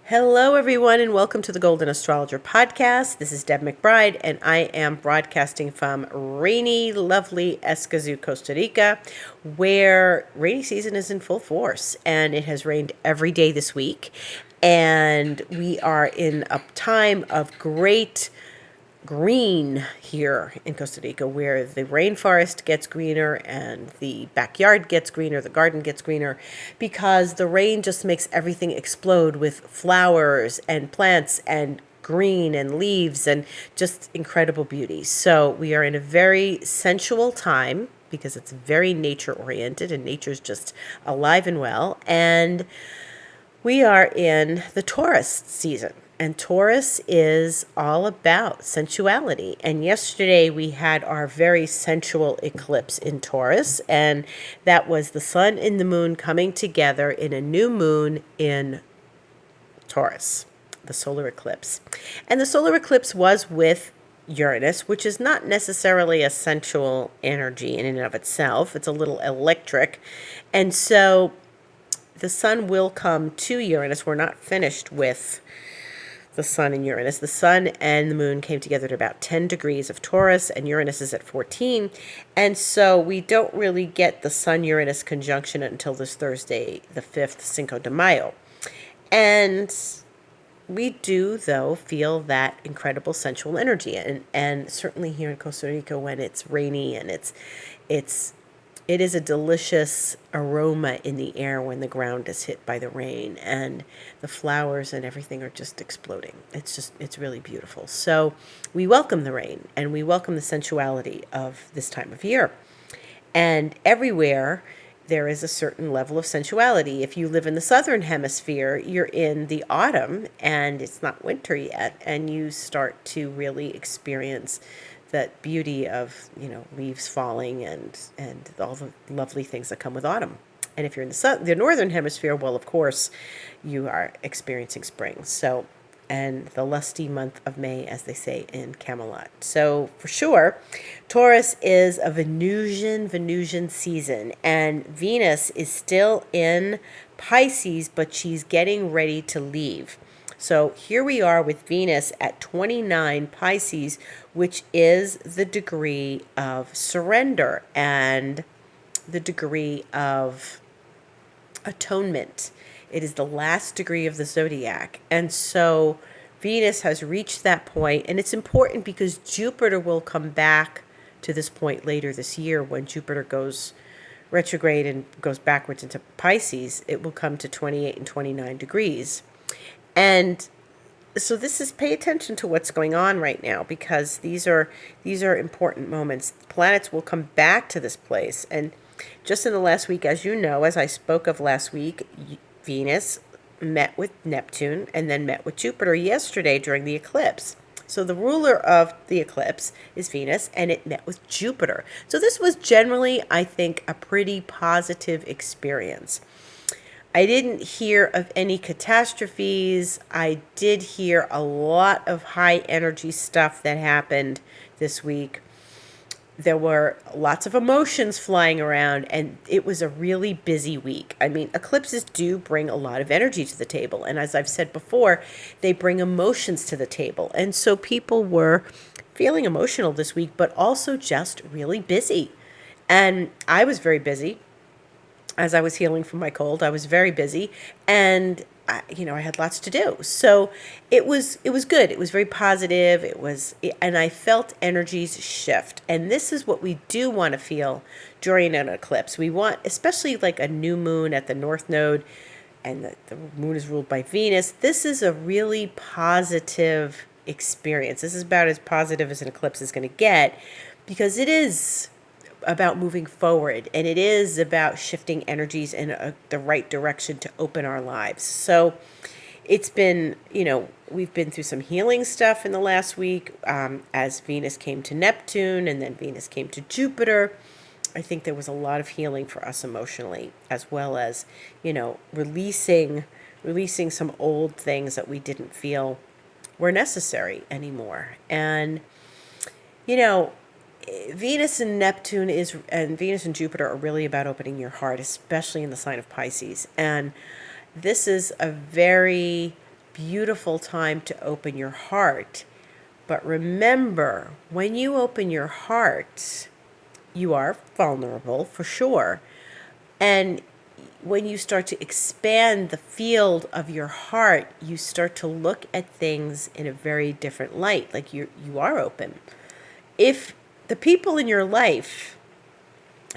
Hello, everyone, and welcome to the Golden Astrologer Podcast. This is Deb McBride, and I am broadcasting from rainy, lovely Escazú, Costa Rica, where rainy season is in full force, and it has rained every day this week. And we are in a time of great green here in Costa Rica, where the rainforest gets greener and the backyard gets greener, the garden gets greener, because the rain just makes everything explode with flowers and plants and green and leaves and just incredible beauty. So we are in a very sensual time because it's very nature oriented and nature's just alive and well. And we are in the Taurus season. And Taurus is all about sensuality. And yesterday we had our very sensual eclipse in Taurus. And that was the sun and the moon coming together in a new moon in Taurus, the solar eclipse. And the solar eclipse was with Uranus, which is not necessarily a sensual energy in and of itself. It's a little electric. And so the sun will come to Uranus. We're not finished with the sun and Uranus. The sun and the moon came together at about 10 degrees of Taurus, and Uranus is at 14. And so we don't really get the sun-Uranus conjunction until this Thursday, the 5th, Cinco de Mayo. And we do, though, feel that incredible sensual energy. And certainly here in Costa Rica, when it's rainy and it is a delicious aroma in the air when the ground is hit by the rain, and the flowers and everything are just exploding. It's really beautiful. So we welcome the rain and we welcome the sensuality of this time of year. And everywhere there is a certain level of sensuality. If you live in the southern hemisphere, you're in the autumn and it's not winter yet, and you start to really experience that beauty of, leaves falling and all the lovely things that come with autumn. And if you're in the northern hemisphere, well, of course, you are experiencing spring. So, and the lusty month of May, as they say in Camelot. So, for sure, Taurus is a Venusian season, and Venus is still in Pisces, but she's getting ready to leave. So here we are with Venus at 29 Pisces, which is the degree of surrender and the degree of atonement. It is the last degree of the zodiac. And so Venus has reached that point, and it's important because Jupiter will come back to this point later this year. When Jupiter goes retrograde and goes backwards into Pisces, it will come to 28 and 29 degrees. And so this is, pay attention to what's going on right now, because these are important moments. Planets will come back to this place. And just in the last week, as you know, as I spoke of last week, Venus met with Neptune and then met with Jupiter yesterday during the eclipse. So the ruler of the eclipse is Venus, and it met with Jupiter. So this was generally, I think, a pretty positive experience. I didn't hear of any catastrophes. I did hear a lot of high energy stuff that happened this week. There were lots of emotions flying around, and it was a really busy week. I mean, eclipses do bring a lot of energy to the table. And as I've said before, they bring emotions to the table. And so people were feeling emotional this week, but also just really busy. And I was very busy. As I was healing from my cold, I was very busy, and I had lots to do. So it was good. It was very positive. And I felt energies shift. And this is what we do want to feel during an eclipse. We want, especially like a new moon at the North Node, and the moon is ruled by Venus. This is a really positive experience. This is about as positive as an eclipse is going to get, because it is about moving forward, and it is about shifting energies in the right direction to open our lives. So it's been, we've been through some healing stuff in the last week, as Venus came to Neptune and then Venus came to Jupiter. I think there was a lot of healing for us emotionally, as well as, releasing some old things that we didn't feel were necessary anymore. And, Venus and Neptune and Venus and Jupiter are really about opening your heart, especially in the sign of Pisces. And this is a very beautiful time to open your heart. But remember, when you open your heart, you are vulnerable for sure. And when you start to expand the field of your heart, you start to look at things in a very different light, like you are open. If the people in your life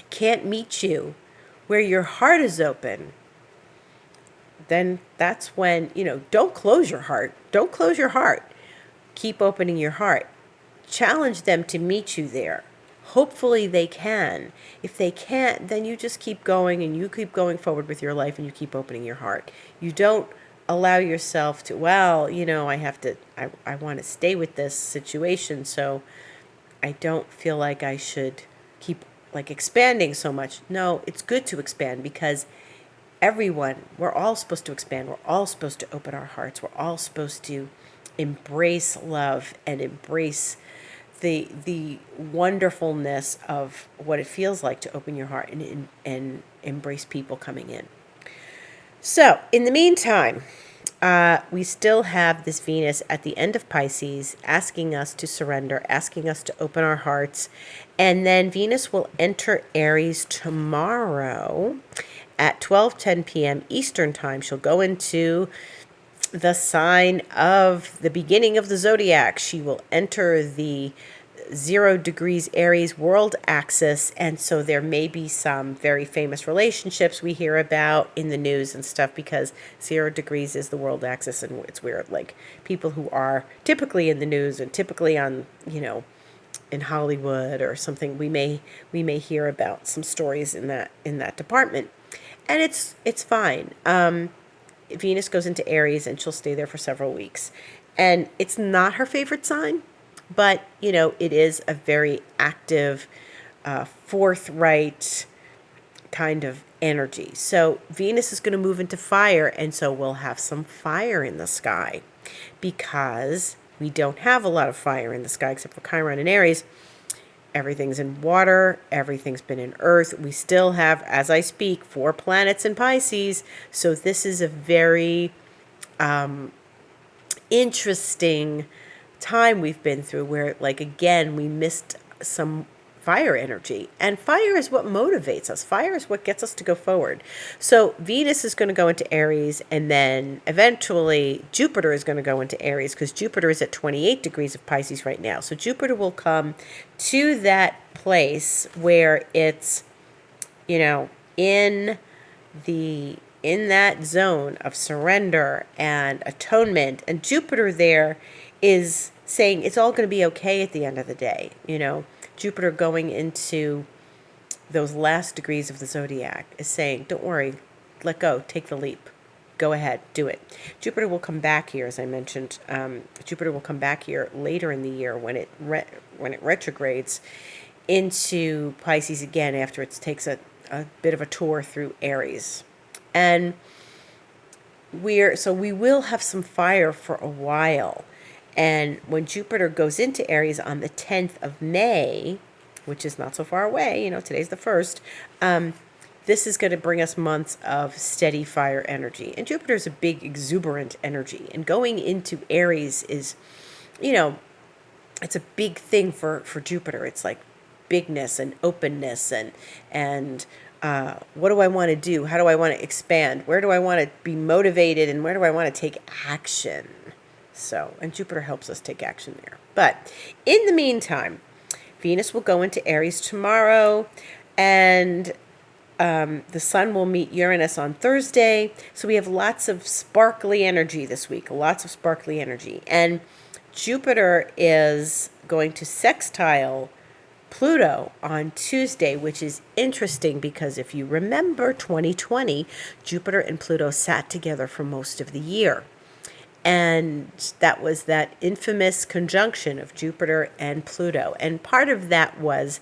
can't meet you where your heart is open, then that's when, don't close your heart. Don't close your heart. Keep opening your heart. Challenge them to meet you there. Hopefully they can. If they can't, then you just keep going and you keep going forward with your life and you keep opening your heart. You don't allow yourself to, I want to stay with this situation, so I don't feel like I should keep expanding so much. No, it's good to expand because we're all supposed to expand. We're all supposed to open our hearts. We're all supposed to embrace love and embrace the wonderfulness of what it feels like to open your heart and embrace people coming in. So, in the meantime, we still have this Venus at the end of Pisces asking us to surrender, asking us to open our hearts. And then Venus will enter Aries tomorrow at 12:10 p.m. Eastern Time. She'll go into the sign of the beginning of the zodiac. She will enter the 0 degrees Aries world axis, and so there may be some very famous relationships we hear about in the news and stuff because 0 degrees is the world axis, and it's weird, like people who are typically in the news and typically on, in Hollywood or something, we may hear about some stories in that department, and it's fine. Venus goes into Aries and she'll stay there for several weeks. And it's not her favorite sign, but, it is a very active, forthright kind of energy. So Venus is going to move into fire, and so we'll have some fire in the sky because we don't have a lot of fire in the sky except for Chiron and Aries. Everything's in water. Everything's been in earth. We still have, as I speak, 4 planets in Pisces. So this is a very interesting time we've been through where, again, we missed some fire energy. And fire is what motivates us. Fire is what gets us to go forward. So Venus is going to go into Aries, and then eventually Jupiter is going to go into Aries because Jupiter is at 28 degrees of Pisces right now. So Jupiter will come to that place where it's, in that zone of surrender and atonement. And Jupiter there is saying it's all going to be okay at the end of the day, Jupiter going into those last degrees of the zodiac is saying, don't worry, let go, take the leap, go ahead, do it. Jupiter will come back here, as I mentioned. Jupiter will come back here later in the year when it retrogrades into Pisces again after it takes a bit of a tour through Aries. And we will have some fire for a while. And when Jupiter goes into Aries on the 10th of May, which is not so far away, today's the 1st, this is going to bring us months of steady fire energy. And Jupiter is a big, exuberant energy. And going into Aries is, it's a big thing for Jupiter. It's like bigness and openness and what do I want to do? How do I want to expand? Where do I want to be motivated? And where do I want to take action? So, and Jupiter helps us take action there. But in the meantime, Venus will go into Aries tomorrow, and the Sun will meet Uranus on Thursday. So we have lots of sparkly energy this week, lots of sparkly energy. And Jupiter is going to sextile Pluto on Tuesday, which is interesting because if you remember 2020, Jupiter and Pluto sat together for most of the year. And that was that infamous conjunction of Jupiter and Pluto. And part of that was,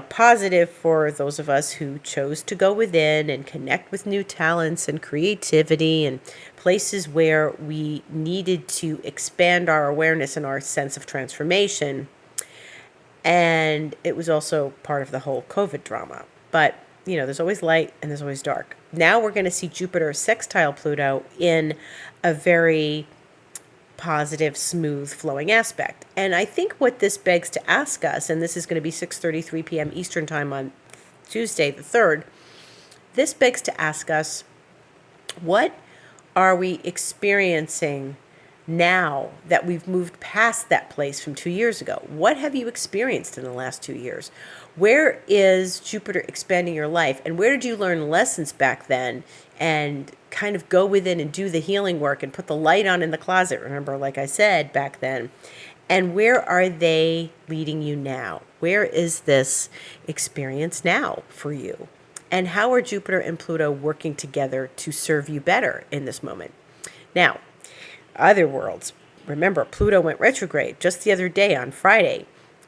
positive for those of us who chose to go within and connect with new talents and creativity and places where we needed to expand our awareness and our sense of transformation. And it was also part of the whole COVID drama. But, there's always light and there's always dark. Now we're going to see Jupiter sextile Pluto in a very positive, smooth, flowing aspect. And I think what this begs to ask us, and this is going to be 6:33 p.m. Eastern Time on Tuesday the 3rd, this begs to ask us, what are we experiencing now that we've moved past that place from 2 years ago? What have you experienced in the last 2 years? Where is Jupiter expanding your life? And where did you learn lessons back then and kind of go within and do the healing work and put the light on in the closet? Remember, like I said back then. And where are they leading you now? Where is this experience now for you? And how are Jupiter and Pluto working together to serve you better in this moment? Now, other worlds. Remember, Pluto went retrograde just the other day on Friday,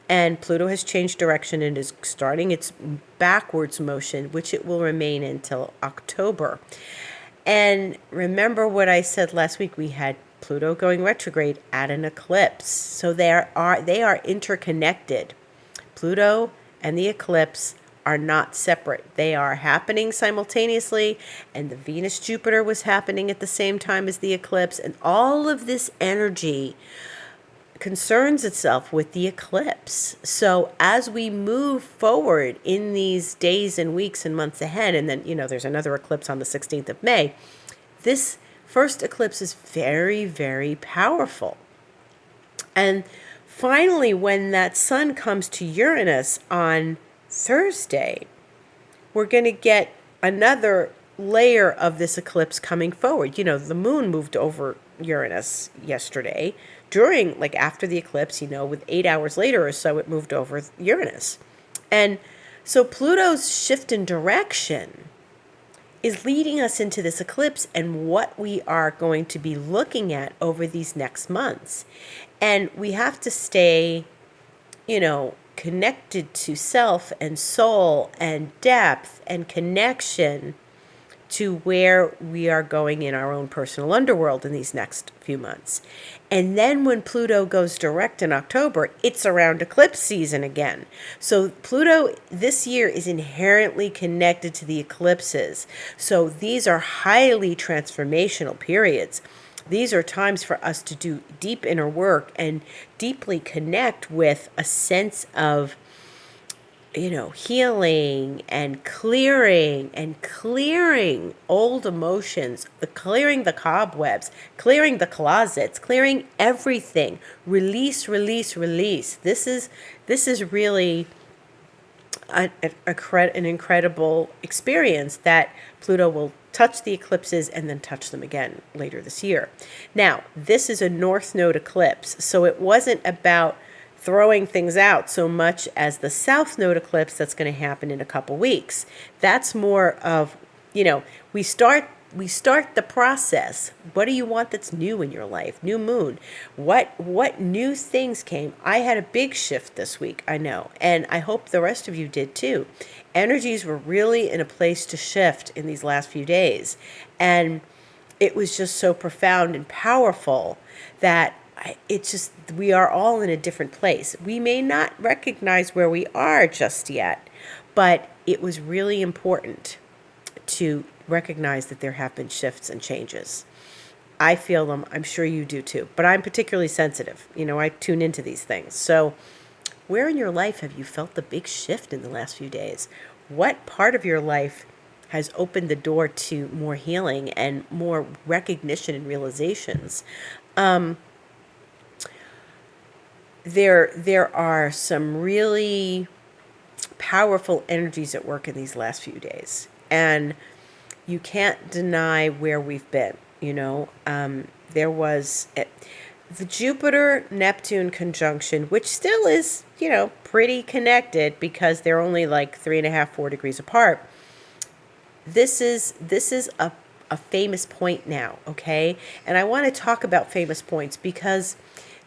and Pluto has changed direction and is starting its backwards motion, which it will remain until October. And remember what I said last week, we had Pluto going retrograde at an eclipse. So they are interconnected. Pluto and the eclipse are not separate. They are happening simultaneously, and the Venus-Jupiter was happening at the same time as the eclipse, and all of this energy concerns itself with the eclipse. So as we move forward in these days and weeks and months ahead, and then, there's another eclipse on the 16th of May, this first eclipse is very, very powerful. And finally, when that sun comes to Uranus on Thursday, we're going to get another layer of this eclipse coming forward. The moon moved over Uranus yesterday after the eclipse, with 8 hours later or so, it moved over Uranus. And so Pluto's shift in direction is leading us into this eclipse and what we are going to be looking at over these next months. And we have to stay, connected to self and soul and depth and connection to where we are going in our own personal underworld in these next few months. And then when Pluto goes direct in October, it's around eclipse season again. So Pluto this year is inherently connected to the eclipses. So these are highly transformational periods. These are times for us to do deep inner work and deeply connect with a sense of, healing and clearing old emotions, clearing the cobwebs, clearing the closets, clearing everything. Release. This is really an incredible experience that Pluto will touch the eclipses and then touch them again later this year. Now, this is a North Node eclipse, so it wasn't about throwing things out so much as the South Node eclipse that's going to happen in a couple weeks. That's more of, we start the process. What do you want that's new in your life? New moon. What new things came? I had a big shift this week, I know, and I hope the rest of you did too. Energies were really in a place to shift in these last few days, and it was just so profound and powerful that we are all in a different place. We may not recognize where we are just yet, but it was really important to recognize that there have been shifts and changes. I feel them. I'm sure you do too, but I'm particularly sensitive. I tune into these things. So where in your life have you felt the big shift in the last few days? What part of your life has opened the door to more healing and more recognition and realizations? There are some really powerful energies at work in these last few days, and you can't deny where we've been. There was the Jupiter-Neptune conjunction, which still is, pretty connected because they're only like 3.5, 4 degrees apart. This is a famous point now, okay? And I want to talk about famous points because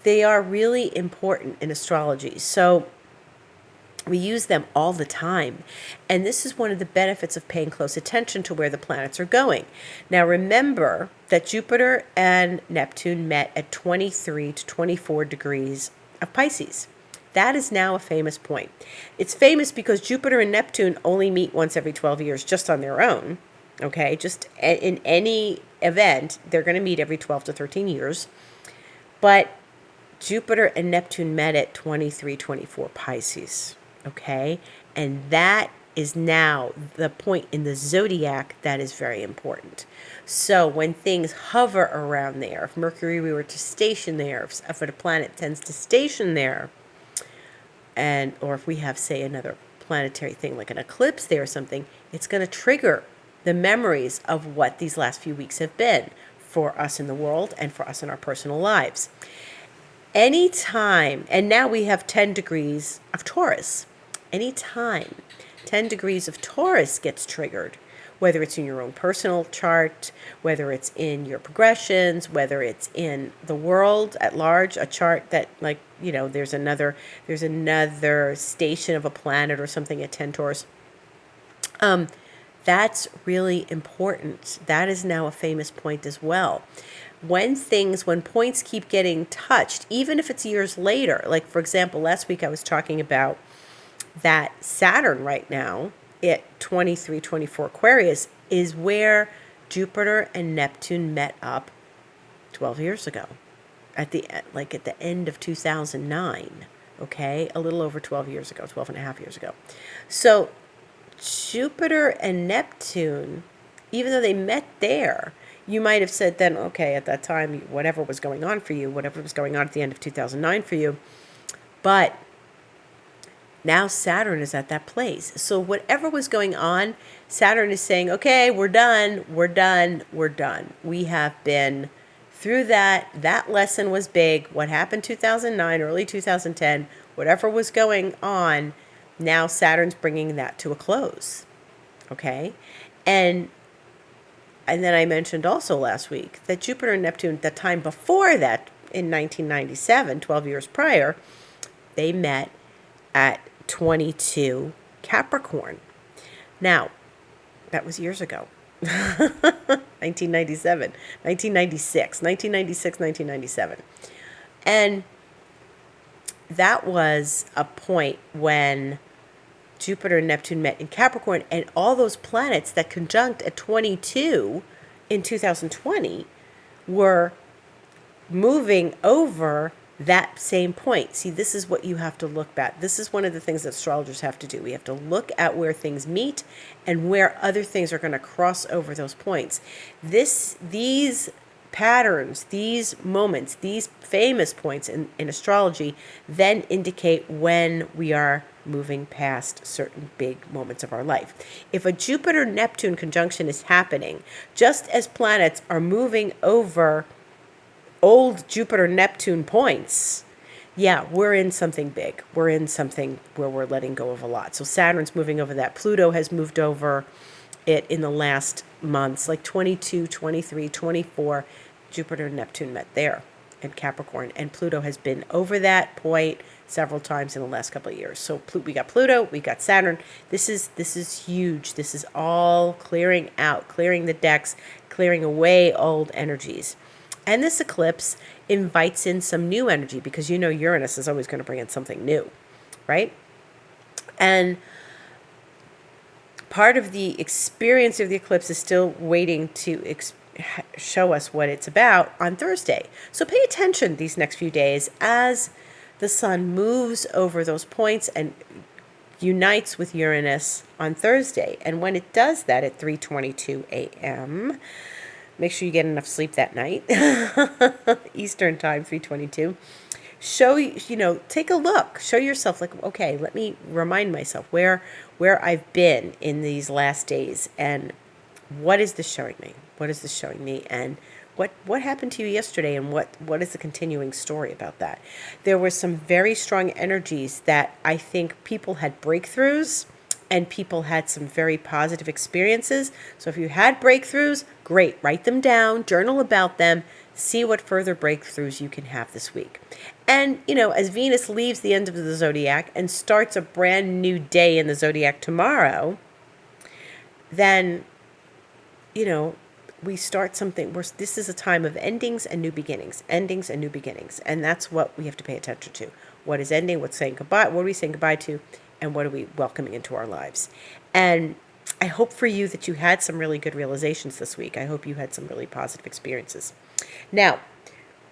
they are really important in astrology. So we use them all the time. And this is one of the benefits of paying close attention to where the planets are going. Now remember that Jupiter and Neptune met at 23 to 24 degrees of Pisces. That is now a famous point. It's famous because Jupiter and Neptune only meet once every 12 years just on their own. Okay, just in any event, they're going to meet every 12 to 13 years. But Jupiter and Neptune met at 2324 Pisces, okay? And that is now the point in the zodiac that is very important. So when things hover around there, if Mercury were to station there, if a planet tends to station there, and or if we have, say, another planetary thing like an eclipse there or something, it's going to trigger the memories of what these last few weeks have been for us in the world and for us in our personal lives. Anytime, and now we have 10 degrees of Taurus. Anytime 10 degrees of Taurus gets triggered, whether it's in your own personal chart, whether it's in your progressions, whether it's in the world at large, a chart that, like, there's another station of a planet or something at 10 Taurus. That's really important. That is now a famous point as well. When points keep getting touched, even if it's years later, like, for example, last week I was talking about that Saturn right now at 2324 Aquarius is where Jupiter and Neptune met up 12 years ago at the end of 2009, okay? A little over 12 years ago, 12 and a half years ago. So Jupiter and Neptune, even though they met there, you might have said then, okay, at that time, whatever was going on for you, whatever was going on at the end of 2009 for you, but now Saturn is at that place. So whatever was going on, Saturn is saying, okay, we're done. We have been through that. That lesson was big. What happened 2009, early 2010, whatever was going on, now Saturn's bringing that to a close. Okay? And then I mentioned also last week that Jupiter and Neptune, the time before that, in 1997, 12 years prior, they met at 22 Capricorn. Now, that was years ago. 1997, 1996, 1997. And that was a point when Jupiter and Neptune met in Capricorn, and all those planets that conjunct at 22 in 2020 were moving over that same point. See, this is what you have to look at. This is one of the things that astrologers have to do. We have to look at where things meet and where other things are going to cross over those points. These patterns, these moments, these famous points in astrology then indicate when we are moving past certain big moments of our life. If a Jupiter-Neptune conjunction is happening, just as planets are moving over old Jupiter-Neptune points, yeah, we're in something big. We're in something where we're letting go of a lot. So Saturn's moving over that. Pluto has moved over it in the last months, like 22, 23, 24. Jupiter and Neptune met there in Capricorn, and Pluto has been over that point several times in the last couple of years. So we got Pluto, we got Saturn. This is huge. This is all clearing out, clearing the decks, clearing away old energies. And this eclipse invites in some new energy because Uranus is always going to bring in something new, right? And part of the experience of the eclipse is still waiting to show us what it's about on Thursday. So pay attention these next few days as the sun moves over those points and unites with Uranus on Thursday. And when it does that at 3:22 a.m., make sure you get enough sleep that night. Eastern time, 3:22. Take a look. Show yourself, like, okay, let me remind myself where I've been in these last days, and what is this showing me? What is this showing me? And what happened to you yesterday, and what is the continuing story about that? There were some very strong energies that I think people had breakthroughs, and people had some very positive experiences. So if you had breakthroughs, great. Write them down, journal about them, see what further breakthroughs you can have this week. And, as Venus leaves the end of the zodiac and starts a brand new day in the zodiac tomorrow, then, we start something where this is a time of endings and new beginnings, And that's what we have to pay attention to. What is ending? What's saying goodbye? What are we saying goodbye to? And what are we welcoming into our lives? And I hope for you that you had some really good realizations this week. I hope you had some really positive experiences. Now,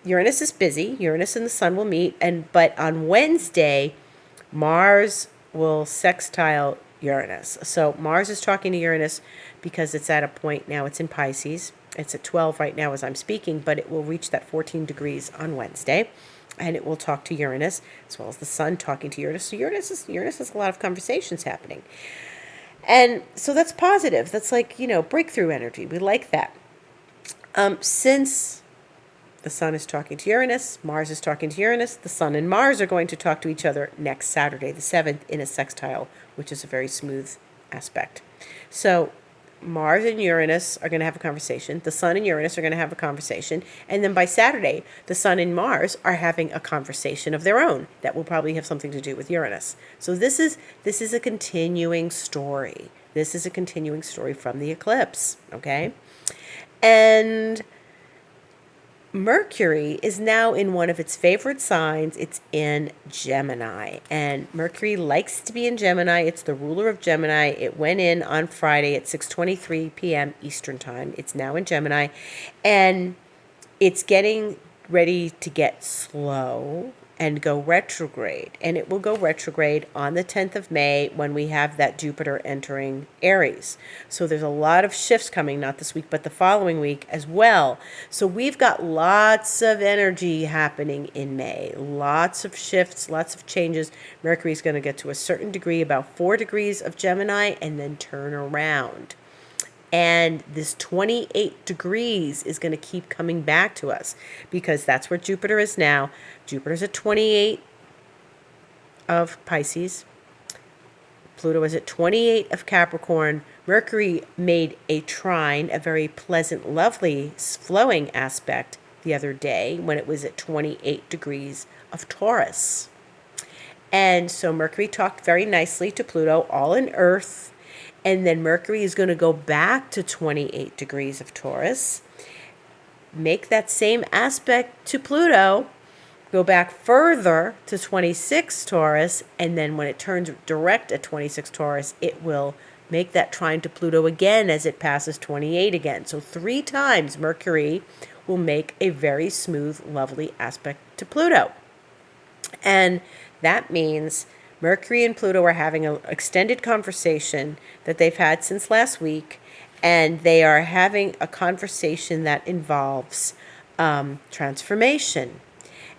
Uranus is busy. Uranus and the sun will meet, but on Wednesday, Mars will sextile Uranus. So Mars is talking to Uranus because it's at a point now, it's in Pisces. It's at 12 right now as I'm speaking, but it will reach that 14 degrees on Wednesday. And it will talk to Uranus, as well as the sun talking to Uranus. So Uranus has a lot of conversations happening. And so that's positive. That's like, breakthrough energy. We like that. Since the sun is talking to Uranus, Mars is talking to Uranus, the sun and Mars are going to talk to each other next Saturday, the 7th, in a sextile, which is a very smooth aspect. So Mars and Uranus are going to have a conversation. The sun and Uranus are going to have a conversation. And then by Saturday, the sun and Mars are having a conversation of their own that will probably have something to do with Uranus. So this is a continuing story. This is a continuing story from the eclipse, okay? And Mercury is now in one of its favorite signs. It's in Gemini. And Mercury likes to be in Gemini. It's the ruler of Gemini. It went in on Friday at 6:23 p.m. Eastern Time. It's now in Gemini. And it's getting ready to get slow and go retrograde. And it will go retrograde on the 10th of May when we have that Jupiter entering Aries. So there's a lot of shifts coming, not this week, but the following week as well. So we've got lots of energy happening in May. Lots of shifts, lots of changes. Mercury's going to get to a certain degree, about 4 degrees of Gemini, and then turn around. And this 28 degrees is going to keep coming back to us because that's where Jupiter is now. Jupiter's at 28 of Pisces. Pluto is at 28 of Capricorn. Mercury made a trine, a very pleasant, lovely, flowing aspect the other day when it was at 28 degrees of Taurus. And so Mercury talked very nicely to Pluto, all in Earth. And then Mercury is going to go back to 28 degrees of Taurus, make that same aspect to Pluto, go back further to 26 Taurus, and then when it turns direct at 26 Taurus, it will make that trine to Pluto again as it passes 28 again. So 3 times Mercury will make a very smooth, lovely aspect to Pluto. And that means Mercury and Pluto are having an extended conversation that they've had since last week, and they are having a conversation that involves transformation.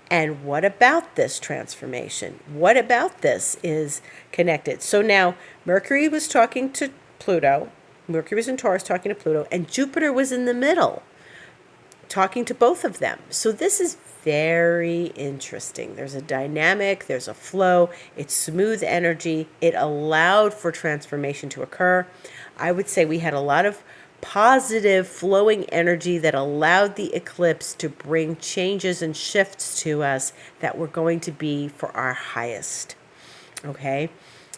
And what about this transformation? What about this is connected? So now Mercury was talking to Pluto. Mercury was in Taurus talking to Pluto, and Jupiter was in the middle talking to both of them. So this is very interesting. There's a dynamic, there's a flow, it's smooth energy. It allowed for transformation to occur. I would say we had a lot of positive flowing energy that allowed the eclipse to bring changes and shifts to us that were going to be for our highest. Okay?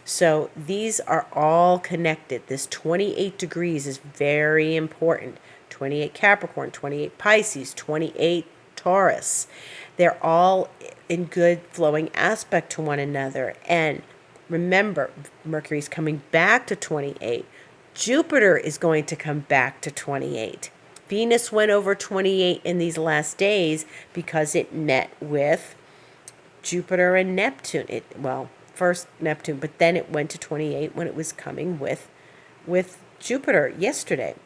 So these are all connected. This 28 degrees is very important. 28 Capricorn, 28 Pisces, 28 Taurus. They're all in good flowing aspect to one another. And remember, Mercury's coming back to 28. Jupiter is going to come back to 28. Venus went over 28 in these last days because it met with Jupiter and Neptune. First Neptune, but then it went to 28 when it was coming with Jupiter yesterday.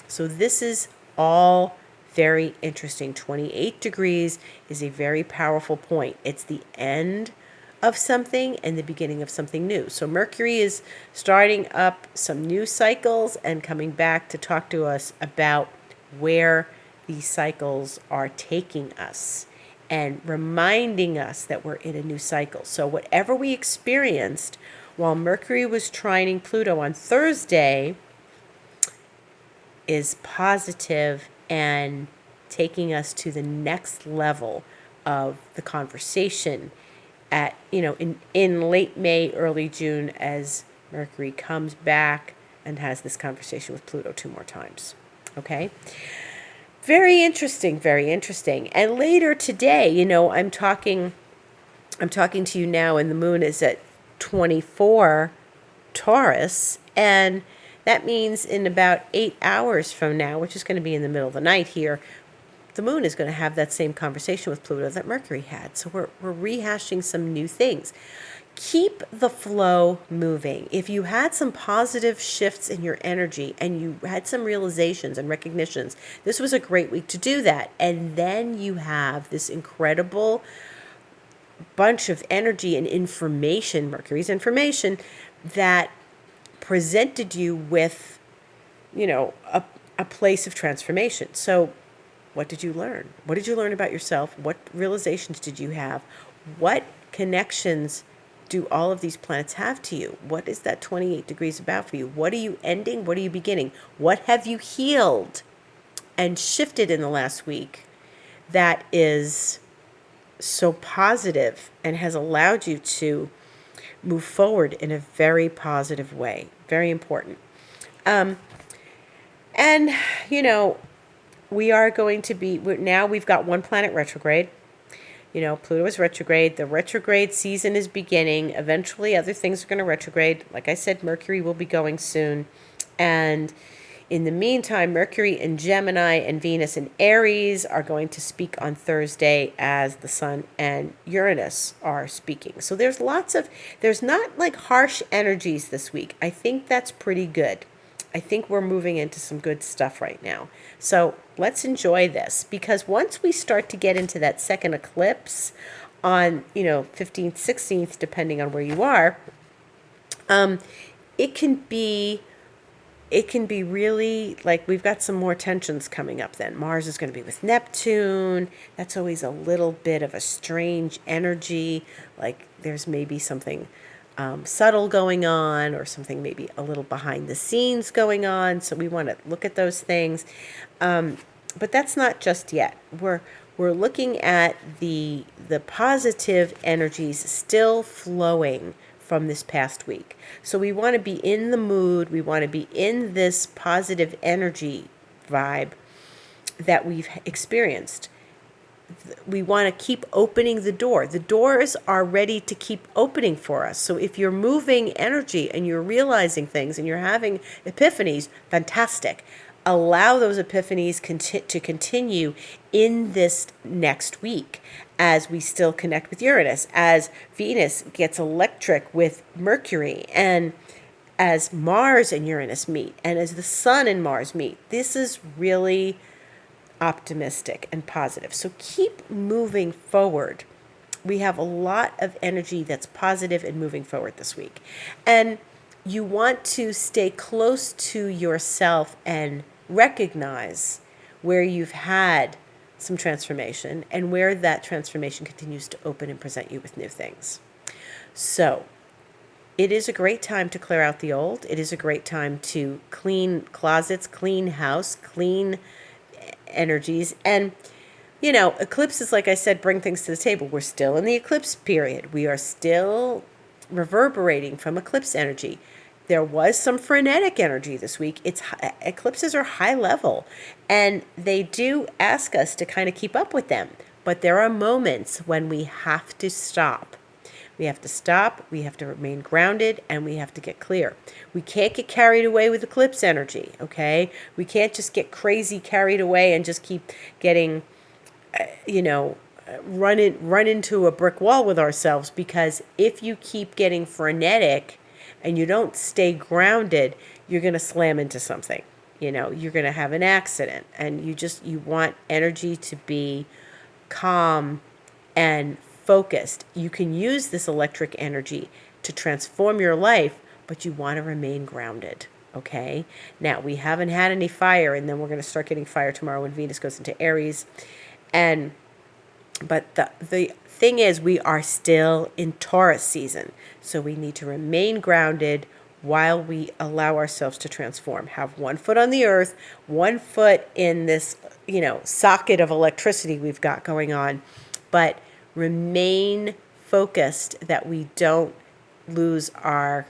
So this is all very interesting. 28 degrees is a very powerful point. It's the end of something and the beginning of something new. So Mercury is starting up some new cycles and coming back to talk to us about where these cycles are taking us and reminding us that we're in a new cycle. So whatever we experienced while Mercury was trining Pluto on Thursday is positive and taking us to the next level of the conversation at, in late May, early June, as Mercury comes back and has this conversation with Pluto 2 more times. Okay? Very interesting, very interesting. And later today, I'm talking to you now, and the moon is at 24 Taurus, and that means in about 8 hours from now, which is going to be in the middle of the night here, the moon is going to have that same conversation with Pluto that Mercury had. So we're rehashing some new things. Keep the flow moving. If you had some positive shifts in your energy and you had some realizations and recognitions, this was a great week to do that. And then you have this incredible bunch of energy and information, Mercury's information, that presented you with, a place of transformation. So what did you learn? What did you learn about yourself? What realizations did you have? What connections do all of these planets have to you? What is that 28 degrees about for you? What are you ending? What are you beginning? What have you healed and shifted in the last week that is so positive and has allowed you to move forward in a very positive way? Very important. And, we are going to be, now we've got one planet retrograde. Pluto is retrograde. The retrograde season is beginning. Eventually, other things are going to retrograde. Like I said, Mercury will be going soon. And in the meantime, Mercury in Gemini and Venus in Aries are going to speak on Thursday as the Sun and Uranus are speaking. So there's not like harsh energies this week. I think that's pretty good. I think we're moving into some good stuff right now. So let's enjoy this, because once we start to get into that second eclipse on, 15th, 16th, depending on where you are, it can be really like we've got some more tensions coming up then. Mars is going to be with Neptune. That's always a little bit of a strange energy. Like there's maybe something subtle going on, or something maybe a little behind the scenes going on. So we want to look at those things. But that's not just yet. We're looking at the positive energies still flowing from this past week. So we want to be in the mood. We want to be in this positive energy vibe that we've experienced. We want to keep opening the door. The doors are ready to keep opening for us. So if you're moving energy and you're realizing things and you're having epiphanies, fantastic. Allow those epiphanies to continue in this next week as we still connect with Uranus, as Venus gets electric with Mercury, and as Mars and Uranus meet, and as the Sun and Mars meet. This is really optimistic and positive. So keep moving forward. We have a lot of energy that's positive and moving forward this week. And you want to stay close to yourself and recognize where you've had some transformation and where that transformation continues to open and present you with new things. So it is a great time to clear out the old. It is a great time to clean closets, clean house, clean energies. And, eclipses, like I said, bring things to the table. We're still in the eclipse period. We are still reverberating from eclipse energy. There was some frenetic energy this week. Eclipses are high level, and they do ask us to kind of keep up with them. But there are moments when we have to stop. We have to stop, we have to remain grounded, and we have to get clear. We can't get carried away with eclipse energy, okay? We can't just get crazy carried away and just keep getting, run into a brick wall with ourselves, because if you keep getting frenetic and you don't stay grounded, you're going to slam into something. You're going to have an accident, and you want energy to be calm and focused. You can use this electric energy to transform your life, but you want to remain grounded, okay? Now, we haven't had any fire, and then we're going to start getting fire tomorrow when Venus goes into Aries. But the thing is, we are still in Taurus season, so we need to remain grounded while we allow ourselves to transform. Have one foot on the earth, one foot in this, socket of electricity we've got going on, but remain focused that we don't lose our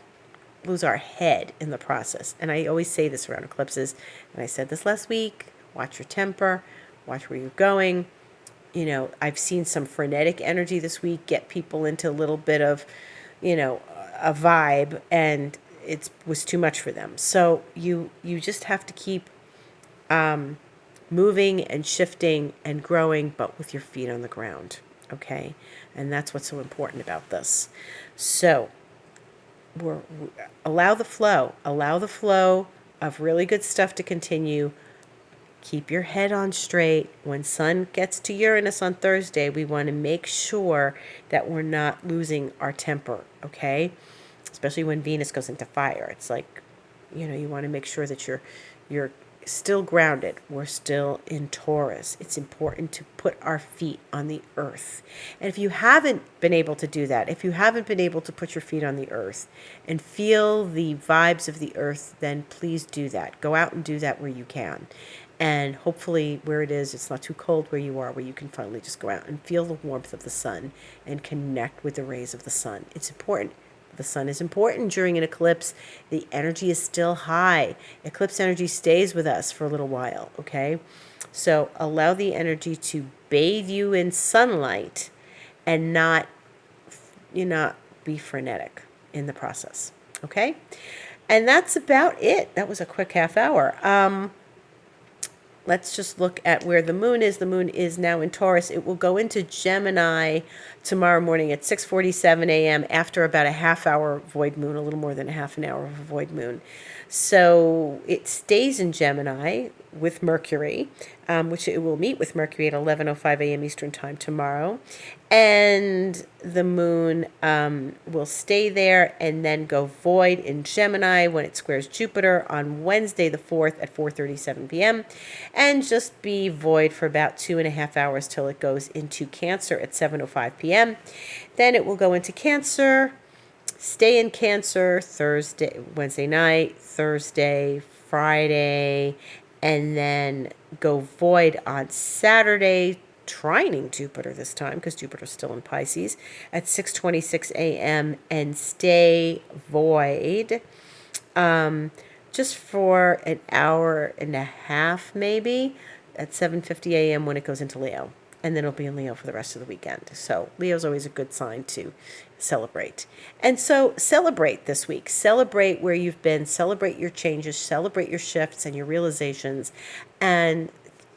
head in the process. And I always say this around eclipses, and I said this last week: watch your temper, watch where you're going. I've seen some frenetic energy this week get people into a little bit of, a vibe, and it was too much for them. So you just have to keep moving and shifting and growing, but with your feet on the ground. Okay. And that's what's so important about this. So allow the flow of really good stuff to continue. Keep your head on straight. When Sun gets to Uranus on Thursday, we want to make sure that we're not losing our temper, okay? Especially when Venus goes into fire. It's like, you want to make sure that you're still grounded. We're still in Taurus. It's important to put our feet on the earth. And if you haven't been able to do that, if you haven't been able to put your feet on the earth and feel the vibes of the earth, then please do that. Go out and do that where you can. And hopefully where it is, it's not too cold where you are, where you can finally just go out and feel the warmth of the sun and connect with the rays of the sun. It's important. The sun is important during an eclipse. The energy is still high. Eclipse energy stays with us for a little while, okay? So allow the energy to bathe you in sunlight and not be frenetic in the process, okay? And that's about it. That was a quick half hour. Let's just look at where the moon is. The moon is now in Taurus. It will go into Gemini tomorrow morning at 6:47 a.m. after about a half hour void moon, a little more than a half an hour of a void moon. So it stays in Gemini with Mercury, which it will meet with Mercury at 11:05 a.m. Eastern Time tomorrow. And the moon will stay there and then go void in Gemini when it squares Jupiter on Wednesday the 4th at 4:37 p.m. and just be void for about 2.5 hours till it goes into Cancer at 7:05 p.m. Then it will go into Cancer, stay in Cancer Wednesday night, Thursday, Friday, and then go void on Saturday, trining Jupiter this time because Jupiter's still in Pisces at 6:26 a.m. and stay void just for an hour and a half maybe at 7:50 a.m. when it goes into Leo. And then it'll be in Leo for the rest of the weekend. So Leo's always a good sign to celebrate. And so celebrate this week. Celebrate where you've been. Celebrate your changes. Celebrate your shifts and your realizations. And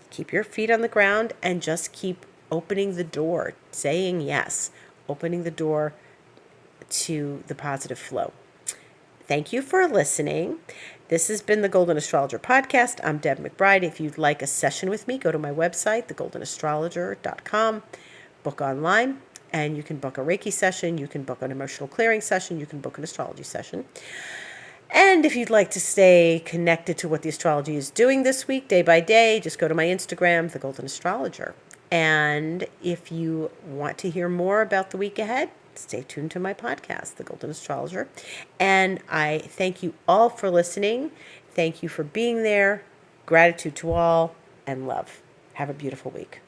keep your feet on the ground and just keep opening the door, saying yes, opening the door to the positive flow. Thank you for listening. This has been the Golden Astrologer Podcast. I'm Deb McBride. If you'd like a session with me, go to my website, thegoldenastrologer.com, book online, and you can book a Reiki session, you can book an emotional clearing session, you can book an astrology session. And if you'd like to stay connected to what the astrology is doing this week, day by day, just go to my Instagram, The Golden Astrologer. And if you want to hear more about the week ahead, stay tuned to my podcast, The Golden Astrologer. And I thank you all for listening. Thank you for being there. Gratitude to all and love. Have a beautiful week.